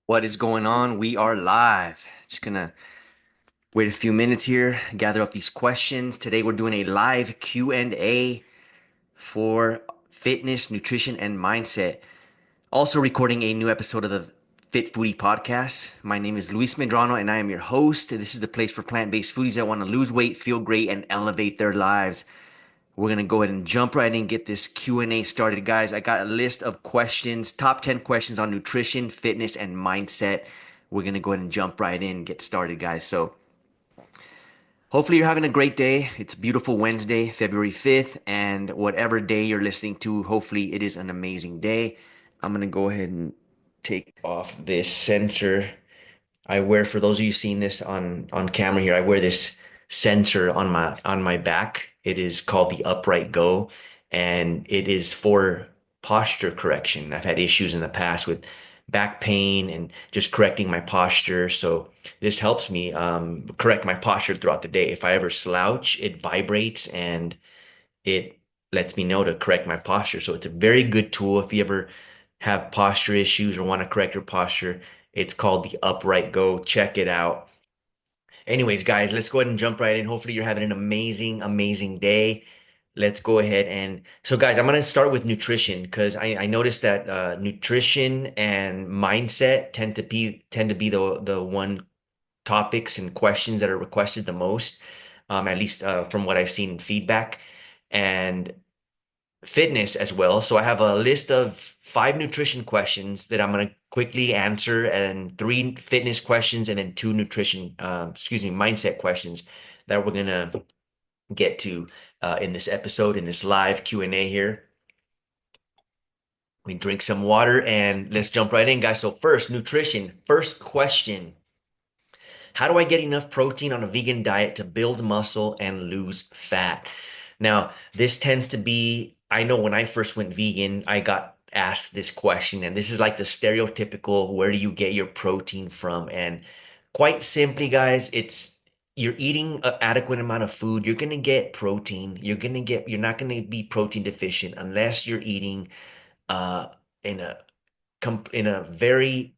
What is going on? We are live. Just gonna wait a few minutes here, gather up these questions. Today we're doing a live Q&A for fitness, nutrition, and mindset. Also recording a new episode of the Fit Foodie Podcast. My name is Luis Medrano and I am your host. This is the place for plant-based foodies that want to lose weight, feel great, and elevate their lives. We're gonna go ahead and jump right in and get this Q&A started, guys. I got a list of questions, top 10 questions on nutrition, fitness, and mindset. We're gonna go ahead and jump right in and get started, guys. So hopefully you're having a great day. It's a beautiful Wednesday, February 5th, and whatever day you're listening to, hopefully it is an amazing day. I'm gonna go ahead and take off this sensor I wear. For those of you seeing this on camera here, I wear this sensor on my back. It is called the Upright Go, and it is for posture correction. I've had issues in the past with back pain and just correcting my posture. So this helps me correct my posture throughout the day. If I ever slouch, it vibrates and it lets me know to correct my posture. So it's a very good tool if you ever have posture issues or want to correct your posture. It's called the Upright Go. Check it out. Anyways, guys, let's go ahead and jump right in. Hopefully, you're having an amazing, amazing day. Let's go ahead and so, guys, I'm going to start with nutrition because I noticed that nutrition and mindset tend to be the one topics and questions that are requested the most, at least from what I've seen in feedback. And fitness as well. So I have a list of five nutrition questions that I'm going to quickly answer, and three fitness questions, and then two mindset questions that we're going to get to in this episode, in this live Q&A here. We drink some water and let's jump right in, guys. So first, nutrition. First question. How do I get enough protein on a vegan diet to build muscle and lose fat? Now, this tends to be, I know when I first went vegan, I got asked this question, and this is like the stereotypical, where do you get your protein from? And quite simply, guys, it's you're eating an adequate amount of food, you're gonna get protein. You're not gonna be protein deficient unless you're eating uh in a in a very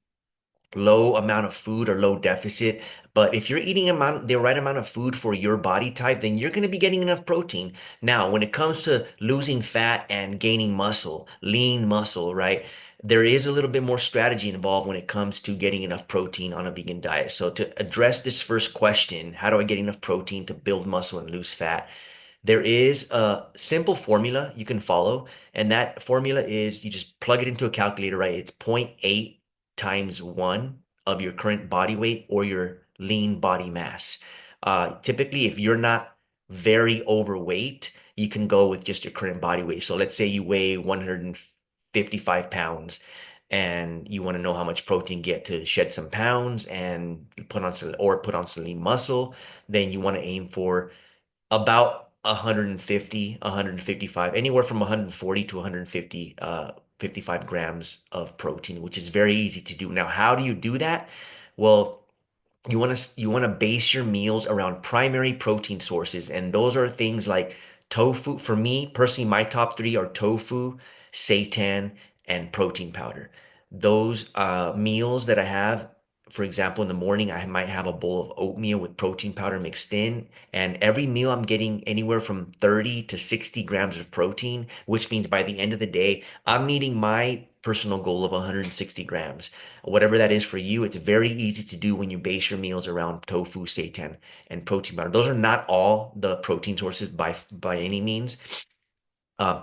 low amount of food or low deficit. But if you're eating the right amount of food for your body type, then you're going to be getting enough protein. Now, when it comes to losing fat and gaining muscle, lean muscle, right? There is a little bit more strategy involved when it comes to getting enough protein on a vegan diet. So to address this first question, how do I get enough protein to build muscle and lose fat? There is a simple formula you can follow, and that formula is you just plug it into a calculator, right? It's zero point 0.8 times one of your current body weight or your lean body mass. Typically, if you're not very overweight, you can go with just your current body weight. So let's say you weigh 155 pounds and you want to know how much protein get to shed some pounds and put on some lean muscle, then you want to aim for about 150, 155, anywhere from 140 to 150, 55 grams of protein, which is very easy to do. Now, how do you do that? Well, you want to base your meals around primary protein sources, and those are things like tofu. For me personally, my top three are tofu, seitan, and protein powder. Those meals that I have, for example, in the morning, I might have a bowl of oatmeal with protein powder mixed in, and every meal I'm getting anywhere from 30 to 60 grams of protein, which means by the end of the day, I'm meeting my personal goal of 160 grams. Whatever that is for you, it's very easy to do when you base your meals around tofu, seitan, and protein powder. Those are not all the protein sources by any means.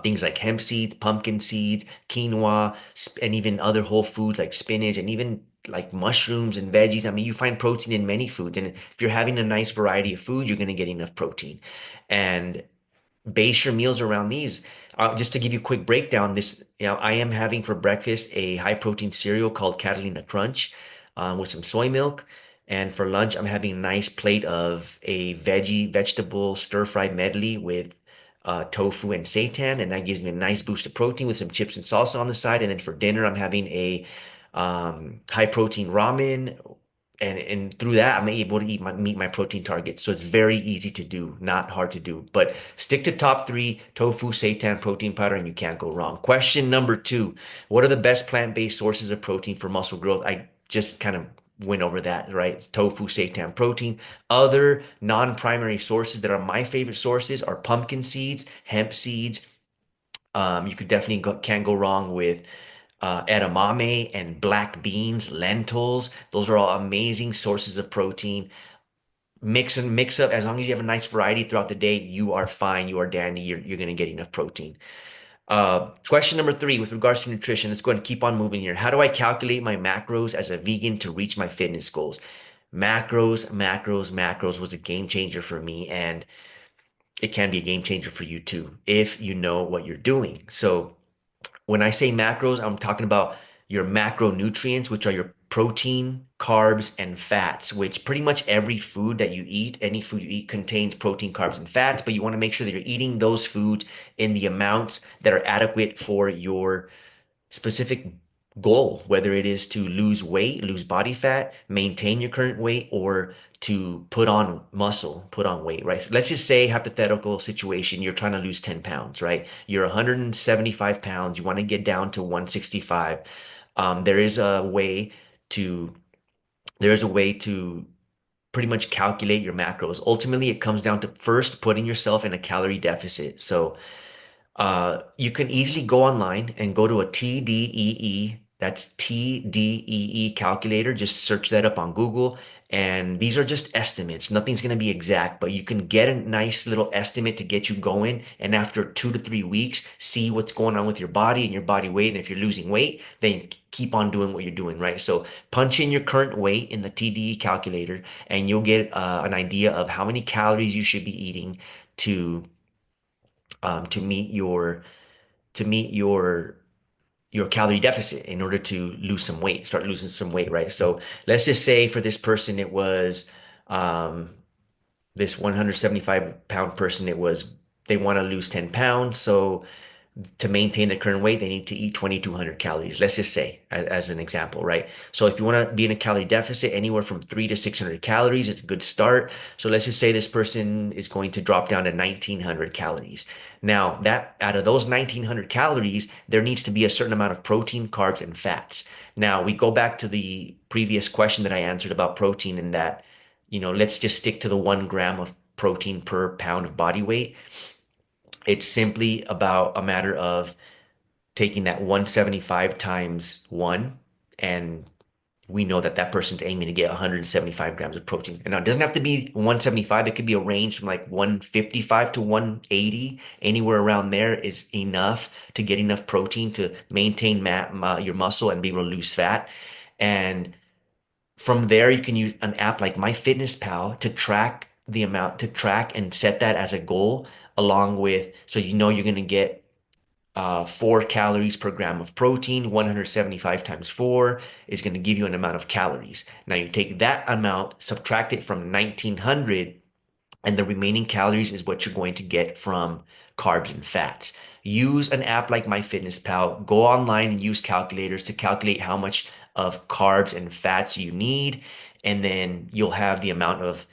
Things like hemp seeds, pumpkin seeds, quinoa, and even other whole foods like spinach and even like mushrooms and veggies. I mean, you find protein in many foods. And if you're having a nice variety of food, you're going to get enough protein. And base your meals around these. Just to give you a quick breakdown, I am having for breakfast a high protein cereal called Catalina Crunch with some soy milk. And for lunch, I'm having a nice plate of a vegetable stir fry medley with tofu and seitan, and that gives me a nice boost of protein with some chips and salsa on the side. And then for dinner, I'm having a high protein ramen, and through that, I'm able to meet my protein targets. So it's very easy to do, not hard to do. But stick to top three: tofu, seitan, protein powder, and you can't go wrong. Question number two: what are the best plant-based sources of protein for muscle growth? just kind of went over that, right? Tofu, seitan, protein. Other non-primary sources that are my favorite sources are pumpkin seeds, hemp seeds. You could definitely can't go wrong with edamame and black beans, lentils. Those are all amazing sources of protein. Mix up as long as you have a nice variety throughout the day, you are fine. You are dandy. You're going to get enough protein. Question number three, with regards to nutrition, let's go ahead and keep on moving here. How do I calculate my macros as a vegan to reach my fitness goals? Macros was a game changer for me, and it can be a game changer for you too, if you know what you're doing. So when I say macros, I'm talking about your macronutrients, which are your protein, carbs, and fats, which pretty much every food that you eat, any food you eat contains protein, carbs, and fats, but you want to make sure that you're eating those foods in the amounts that are adequate for your specific goal, whether it is to lose weight, lose body fat, maintain your current weight, or to put on muscle, put on weight, right? Let's just say, hypothetical situation, you're trying to lose 10 pounds, right? You're 175 pounds, you want to get down to 165. There is a way to there's a way to pretty much calculate your macros. Ultimately, it comes down to first putting yourself in a calorie deficit. So you can easily go online and go to a TDEE, that's TDEE calculator. Just search that up on Google. And these are just estimates. Nothing's going to be exact, but you can get a nice little estimate to get you going. And after 2 to 3 weeks, see what's going on with your body and your body weight. And if you're losing weight, then keep on doing what you're doing, right? So punch in your current weight in the TDE calculator, and you'll get an idea of how many calories you should be eating to to meet your calorie deficit in order to lose some weight, start losing some weight, right? So let's just say for this person, it was um, this 175-pound person, they want to lose 10 pounds. So to maintain their current weight, they need to eat 2,200 calories, let's just say, as an example, right? So if you want to be in a calorie deficit, anywhere from 300 to 600 calories is a good start. So let's just say this person is going to drop down to 1,900 calories. Now, that out of those 1,900 calories, there needs to be a certain amount of protein, carbs, and fats. Now, we go back to the previous question that I answered about protein, in that, let's just stick to the 1 gram of protein per pound of body weight. It's simply about a matter of taking that 175 times 1, and we know that that person's aiming to get 175 grams of protein. And now it doesn't have to be 175. It could be a range from like 155 to 180. Anywhere around there is enough to get enough protein to maintain your muscle and be able to lose fat. And from there, you can use an app like MyFitnessPal to track and set that as a goal, along with, so you're going to get 4 calories per gram of protein. 175 times 4 is going to give you an amount of calories. Now you take that amount, subtract it from 1,900, and the remaining calories is what you're going to get from carbs and fats. Use an app like MyFitnessPal. Go online and use calculators to calculate how much of carbs and fats you need, and then you'll have the amount of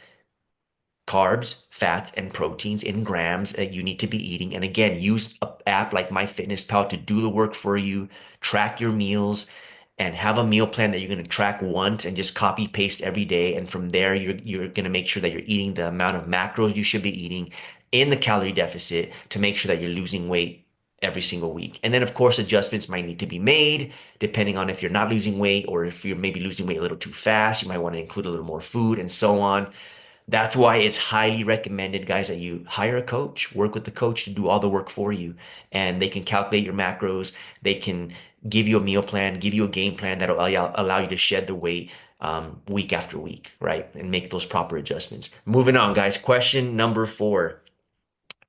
carbs, fats, and proteins in grams that you need to be eating. And again, use an app like MyFitnessPal to do the work for you, track your meals, and have a meal plan that you're going to track once and just copy paste every day. And from there, you're going to make sure that you're eating the amount of macros you should be eating in the calorie deficit to make sure that you're losing weight every single week. And then, of course, adjustments might need to be made depending on if you're not losing weight, or if you're maybe losing weight a little too fast. You might want to include a little more food, and so on. That's why it's highly recommended, guys, that you hire a coach, work with the coach to do all the work for you. And they can calculate your macros. They can give you a meal plan, give you a game plan that'll allow you to shed the weight week after week, right? And make those proper adjustments. Moving on, guys. Question number four.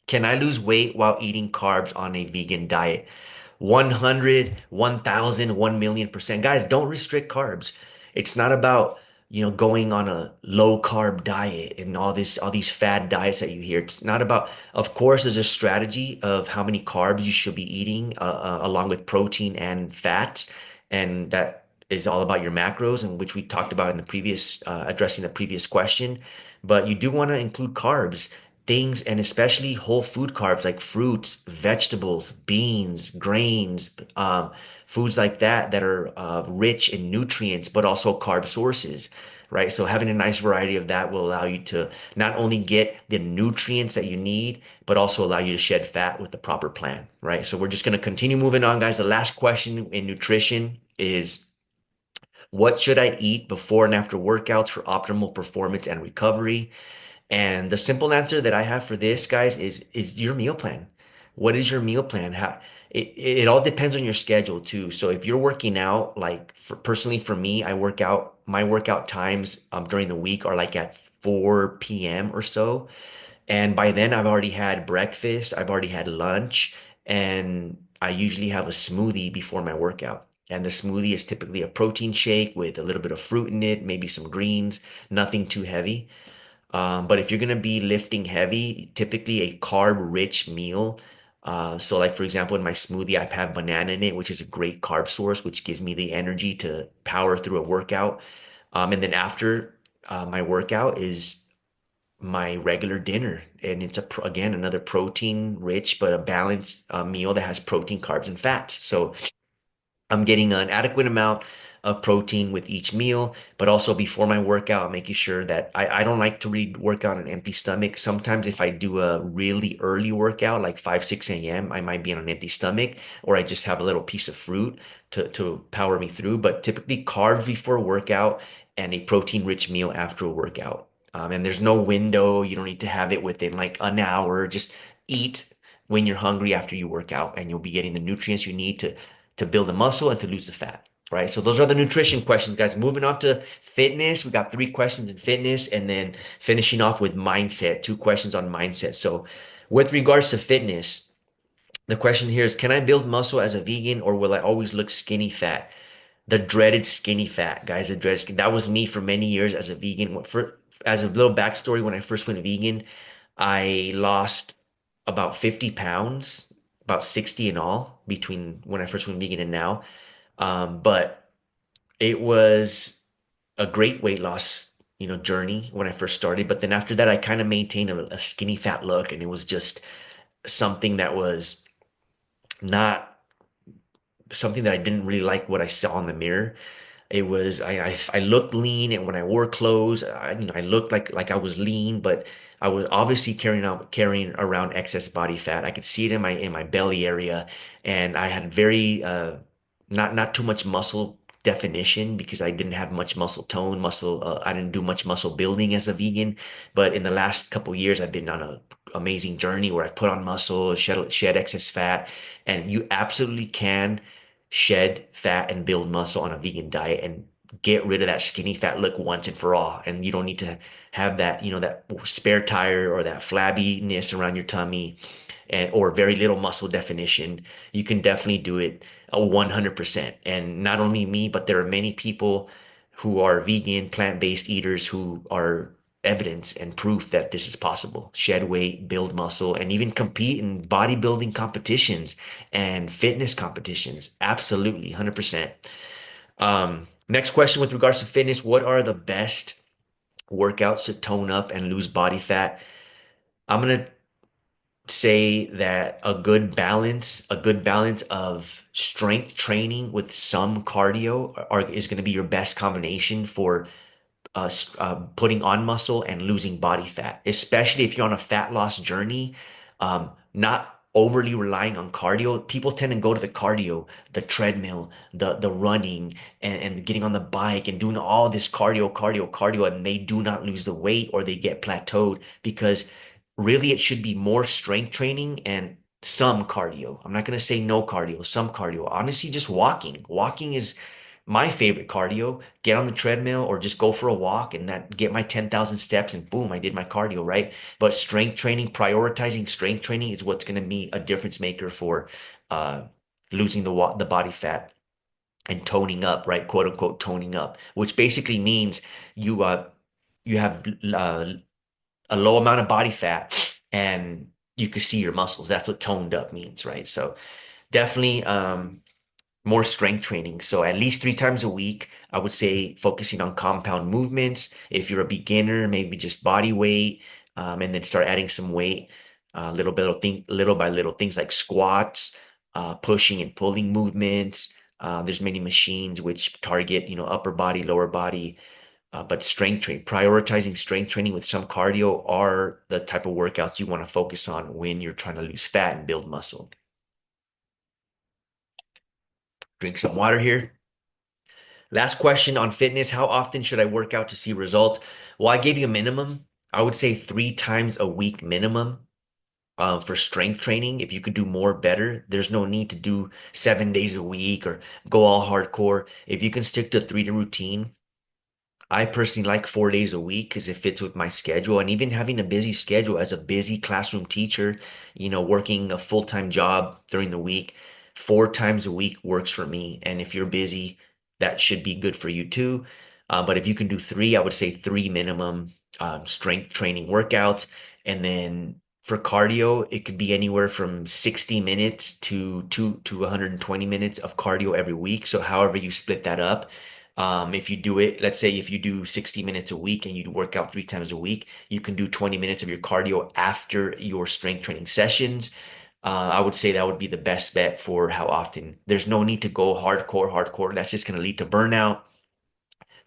Can I lose weight while eating carbs on a vegan diet? 100, 1,000, 1,000,000%. Guys, don't restrict carbs. It's not about, going on a low carb diet and all these fad diets that you hear. It's not about, of course, there's a strategy of how many carbs you should be eating, along with protein and fats. And that is all about your macros, and which we talked about in the previous, addressing the previous question. But you do want to include carbs, things, and especially whole food carbs like fruits, vegetables, beans, grains, foods like that that are rich in nutrients, but also carb sources, right? So having a nice variety of that will allow you to not only get the nutrients that you need, but also allow you to shed fat with the proper plan, right? So we're just going to continue moving on, guys. The last question in nutrition is, what should I eat before and after workouts for optimal performance and recovery? And the simple answer that I have for this, guys, is your meal plan. What is your meal plan? It all depends on your schedule too. So if you're working out, like personally for me, I work out, my workout times during the week are like at 4 p.m. or so. And by then I've already had breakfast, I've already had lunch, and I usually have a smoothie before my workout. And the smoothie is typically a protein shake with a little bit of fruit in it, maybe some greens, nothing too heavy. But if you're gonna be lifting heavy, typically a carb-rich meal. So like for example, in my smoothie, I have banana in it, which is a great carb source, which gives me the energy to power through a workout. And then after my workout is my regular dinner, and it's again another protein-rich but a balanced meal that has protein, carbs, and fats. So I'm getting an adequate amount of protein with each meal, but also before my workout, I'm making sure that I don't like to really work out on an empty stomach. Sometimes if I do a really early workout, like 5, 6 a.m., I might be on an empty stomach, or I just have a little piece of fruit to power me through. But typically carbs before a workout and a protein-rich meal after a workout. And there's no window. You don't need to have it within like an hour. Just eat when you're hungry after you work out, and you'll be getting the nutrients you need to build the muscle and to lose the fat, right? So those are the nutrition questions, guys. Moving on to fitness, we got 3 questions in fitness, and then finishing off with mindset, 2 questions on mindset. So with regards to fitness, the question here is, can I build muscle as a vegan, or will I always look skinny fat? The dreaded skinny fat, guys. The dreaded skin. That was me for many years as a vegan. As a little backstory, when I first went vegan, I lost about 50 pounds, about 60 in all, between when I first went vegan and now. But it was a great weight loss, journey when I first started. But then after that, I kind of maintained a skinny fat look, and it was just something that was not something that I didn't really like what I saw in the mirror. It was I looked lean, and when I wore clothes, I looked like I was lean, but I was obviously carrying around excess body fat. I could see it in my belly area, and I had very not too much muscle definition because I didn't have much muscle tone, I didn't do much muscle building as a vegan. But in the last couple years, I've been on a amazing journey where I've put on muscle, shed excess fat, and you absolutely can shed fat and build muscle on a vegan diet and get rid of that skinny fat look once and for all. And you don't need to have that spare tire or that flabbiness around your tummy, or very little muscle definition. You can definitely do it 100%. And not only me, but there are many people who are vegan, plant-based eaters who are evidence and proof that this is possible. Shed weight, build muscle, and even compete in bodybuilding competitions and fitness competitions. Absolutely, 100%. Next question with regards to fitness, what are the best workouts to tone up and lose body fat? I'm gonna say that a good balance of strength training with some cardio is going to be your best combination for putting on muscle and losing body fat, especially if you're on a fat loss journey, not overly relying on cardio. People tend to go to the cardio, the treadmill, the running, and getting on the bike and doing all this cardio, and they do not lose the weight, or they get plateaued, because really it should be more strength training and some cardio. I'm not going to say no cardio, some cardio. Honestly, just walking. Walking is my favorite cardio. Get on the treadmill or just go for a walk, and that get my 10,000 steps, and boom, I did my cardio, right? But strength training, prioritizing strength training is what's going to be a difference maker for uh, losing the body fat and toning up, right? Quote unquote toning up, which basically means you have a low amount of body fat, and you can see your muscles. That's what toned up means, right? So definitely more strength training. So at least 3 times a week, I would say focusing on compound movements. If you're a beginner, maybe just body weight, and then start adding some weight, little by little, things like squats, pushing and pulling movements, There's many machines which target, upper body, lower body, but strength training, prioritizing strength training with some cardio are the type of workouts you want to focus on when you're trying to lose fat and build muscle. Drink some water here. Last question on fitness. How often should I work out to see results? Well, I gave you a minimum. I would say 3 times a week minimum for strength training. If you could do more, better. There's no need to do 7 days a week or go all hardcore. If you can stick to a 3 to routine, I personally like 4 days a week because it fits with my schedule. And even having a busy schedule as a busy classroom teacher, working a full-time job during the week, 4 times a week works for me. And if you're busy, that should be good for you too. But if you can do three, I would say three minimum strength training workouts. And then for cardio, it could be anywhere from 60 minutes to 120 minutes of cardio every week. So however you split that up. If you do it, let's say if you do 60 minutes a week and you work out 3 times a week, you can do 20 minutes of your cardio after your strength training sessions. I would say that would be the best bet for how often. There's no need to go hardcore, hardcore. That's just going to lead to burnout.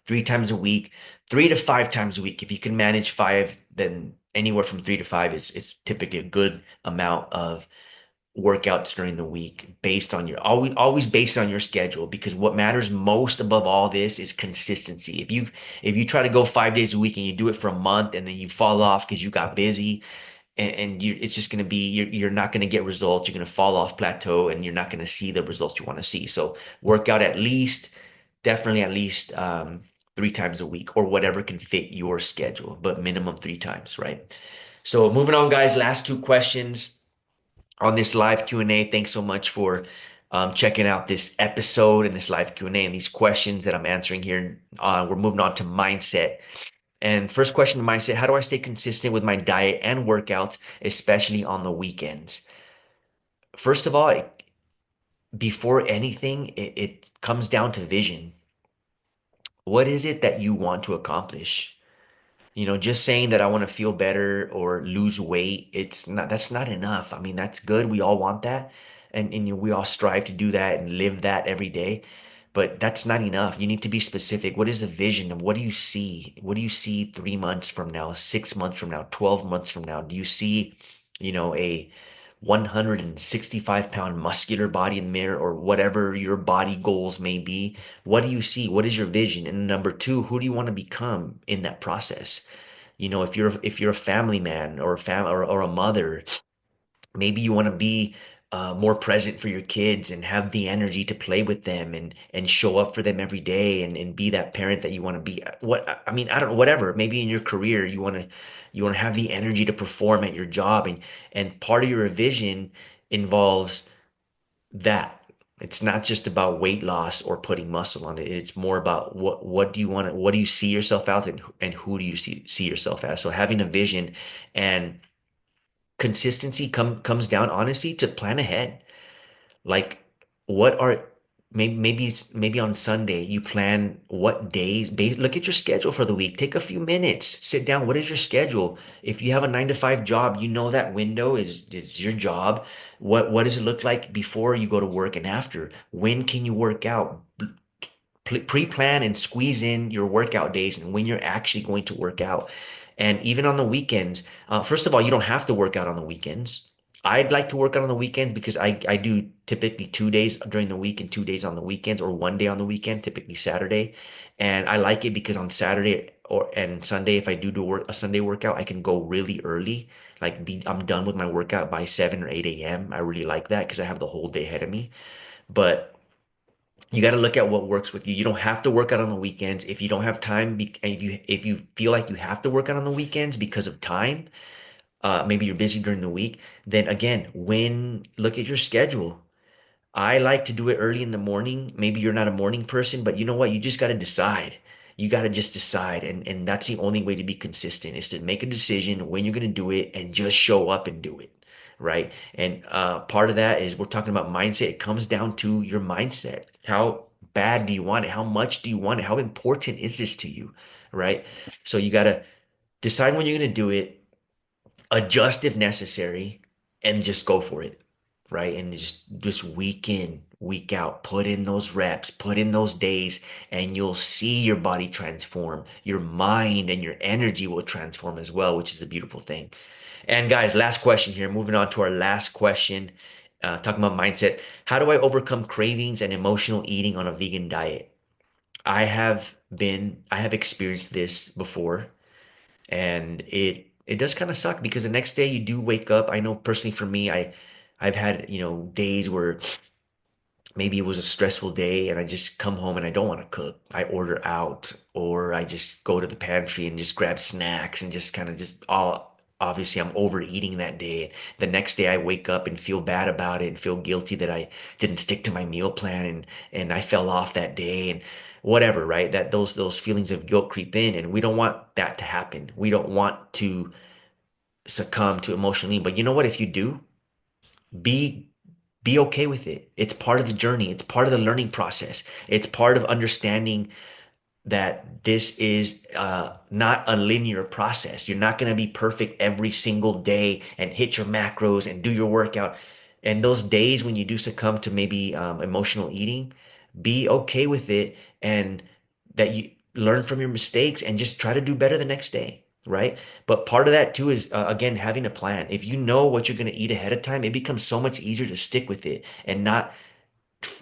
3 times a week, 3 to 5 times a week. If you can manage five, then anywhere from 3 to 5 is typically a good amount of workouts during the week based on your always based on your schedule, because what matters most above all this is consistency. If you try to go 5 days a week and you do it for a month and then you fall off because you got busy, and it's just going to be you're not going to get results. You're going to fall off plateau and you're not going to see the results you want to see. So work out at least, definitely at least 3 times a week or whatever can fit your schedule, but minimum 3 times, right? So moving on, guys, last two questions on this live Q&A. Thanks so much for checking out this episode and this live Q&A and these questions that I'm answering here. We're moving on to mindset. And first question, the mindset: how do I stay consistent with my diet and workouts, especially on the weekends? First of all, before anything, it comes down to vision. What is it that you want to accomplish? Just saying that I want to feel better or lose weight, that's not enough. I mean, that's good. We all want that. And we all strive to do that and live that every day. But that's not enough. You need to be specific. What is the vision and what do you see? What do you see 3 months from now, 6 months from now, 12 months from now? Do you see, a 165-pound muscular body in the mirror or whatever your body goals may be? What do you see? What is your vision? And number two, who do you want to become in that process? If you're a family man or or a mother, maybe you want to be more present for your kids and have the energy to play with them and show up for them every day and be that parent that you want to be. What I mean, I don't know, whatever. Maybe in your career you want to have the energy to perform at your job, and part of your vision involves that. It's not just about weight loss or putting muscle on it. It's more about what do you want to, what do you see yourself as, and who do you see yourself as? So having a vision and consistency comes down honestly to plan ahead. Like what are maybe on Sunday you plan what days, look at your schedule for the week. Take a few minutes, sit down. What is your schedule? If you have a 9 to 5 job, that window is your job. What does it look like before you go to work and after? When can you work out? Pre-plan and squeeze in your workout days and when you're actually going to work out. And even on the weekends, first of all, you don't have to work out on the weekends. I'd like to work out on the weekends because I do typically 2 days during the week and 2 days on the weekends, or one day on the weekend, typically Saturday. And I like it because on Saturday and Sunday, if I do a Sunday workout, I can go really early. I'm done with my workout by 7 or 8 a.m. I really like that because I have the whole day ahead of me. But you got to look at what works with you. You don't have to work out on the weekends. If you don't have time, and if you feel like you have to work out on the weekends because of time, maybe you're busy during the week, then again, look at your schedule. I like to do it early in the morning. Maybe you're not a morning person, but you know what? You just got to decide. You got to just decide. And that's the only way to be consistent is to make a decision when you're going to do it and just show up and do it. Right. And part of that is we're talking about mindset. It comes down to your mindset. How bad do you want it? How much do you want it? How important is this to you? Right. So you got to decide when you're going to do it, adjust if necessary, and just go for it, right? And just week in, week out. Put in those reps, put in those days, and you'll see your body transform. Your mind and your energy will transform as well, which is a beautiful thing. And guys, last question here. Moving on to our last question, talking about mindset. How do I overcome cravings and emotional eating on a vegan diet? I have experienced this before, and it does kind of suck because the next day you do wake up. I know personally for me, I've had, days where maybe it was a stressful day and I just come home and I don't want to cook. I order out or I just go to the pantry and just grab snacks and just kind of just all obviously I'm overeating that day. The next day I wake up and feel bad about it and feel guilty that I didn't stick to my meal plan and I fell off that day and whatever, right? That those feelings of guilt creep in and we don't want that to happen. We don't want to succumb to emotional eating. But you know what? If you do, be be okay with it. It's part of the journey. It's part of the learning process. It's part of understanding that this is not a linear process. You're not going to be perfect every single day and hit your macros and do your workout. And those days when you do succumb to maybe emotional eating, be okay with it and that you learn from your mistakes and just try to do better the next day. Right. But part of that too is, again, having a plan. If you know what you're going to eat ahead of time, it becomes so much easier to stick with it and not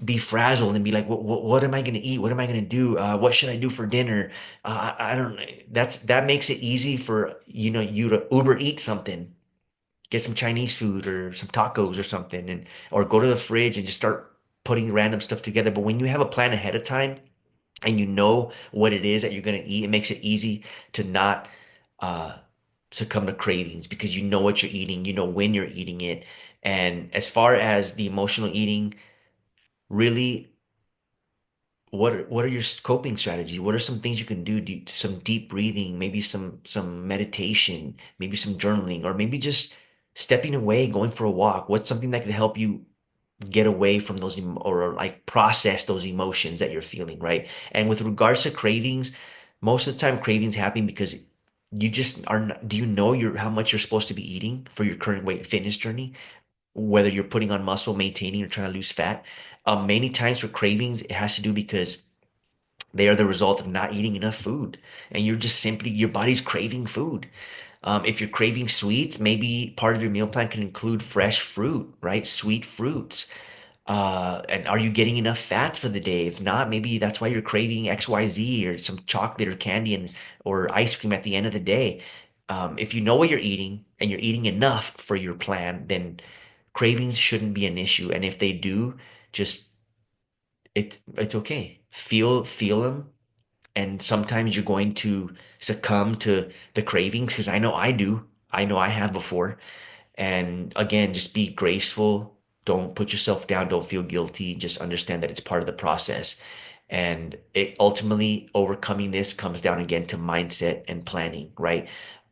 be frazzled and be like, what am I going to eat? What am I going to do? What should I do for dinner? I don't. That makes it easy for you to Uber eat something, get some Chinese food or some tacos or something, and or go to the fridge and just start putting random stuff together. But when you have a plan ahead of time and you know what it is that you're going to eat, it makes it easy to not uh, succumb to cravings because you know what you're eating, you know when you're eating it. And as far as the emotional eating, really what are your coping strategies? What are some things you can do? Some deep breathing, maybe some meditation, maybe some journaling, or maybe just stepping away, going for a walk. What's something that could help you get away from those or like process those emotions that you're feeling, right? And with regards to cravings, most of the time cravings happen because you just are not, do you know how much you're supposed to be eating for your current weight fitness journey? Whether you're putting on muscle, maintaining, or trying to lose fat. Many times for cravings, it has to do because they are the result of not eating enough food. And you're just simply, your body's craving food. If you're craving sweets, maybe part of your meal plan can include fresh fruit, right? Sweet fruits. And are you getting enough fats for the day? If not, maybe that's why you're craving XYZ or some chocolate or candy or ice cream at the end of the day. If you know what you're eating and you're eating enough for your plan, then cravings shouldn't be an issue. And if they do, just it's okay. Feel them, and sometimes you're going to succumb to the cravings because I know I do. I know I have before. And again, just be graceful. Don't put yourself down. Don't feel guilty. Just understand that it's part of the process. And it ultimately overcoming this comes down again to mindset and planning, right?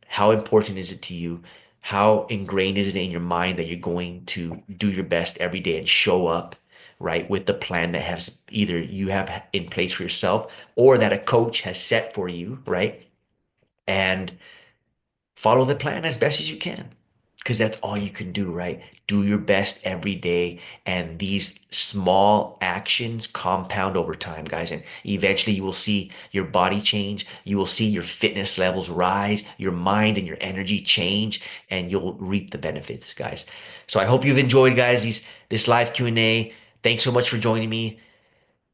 How important is it to you? How ingrained is it in your mind that you're going to do your best every day and show up, right, with the plan that has either you have in place for yourself or that a coach has set for you, right? And follow the plan as best as you can because that's all you can do, right? Do your best every day. And these small actions compound over time, guys. And eventually you will see your body change. You will see your fitness levels rise, your mind and your energy change, and you'll reap the benefits, guys. So I hope you've enjoyed, guys, this live Q&A. Thanks so much for joining me.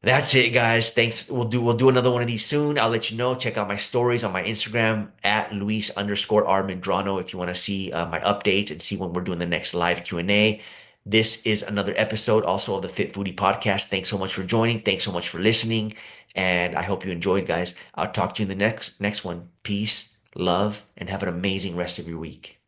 That's it, guys. Thanks. We'll do another one of these soon. I'll let you know. Check out my stories on my Instagram at Luis_R Medrano if you want to see my updates and see when we're doing the next live Q&A. This is another episode also of the Fit Foodie Podcast. Thanks so much for joining. Thanks so much for listening. And I hope you enjoyed, guys. I'll talk to you in the next one. Peace, love, and have an amazing rest of your week.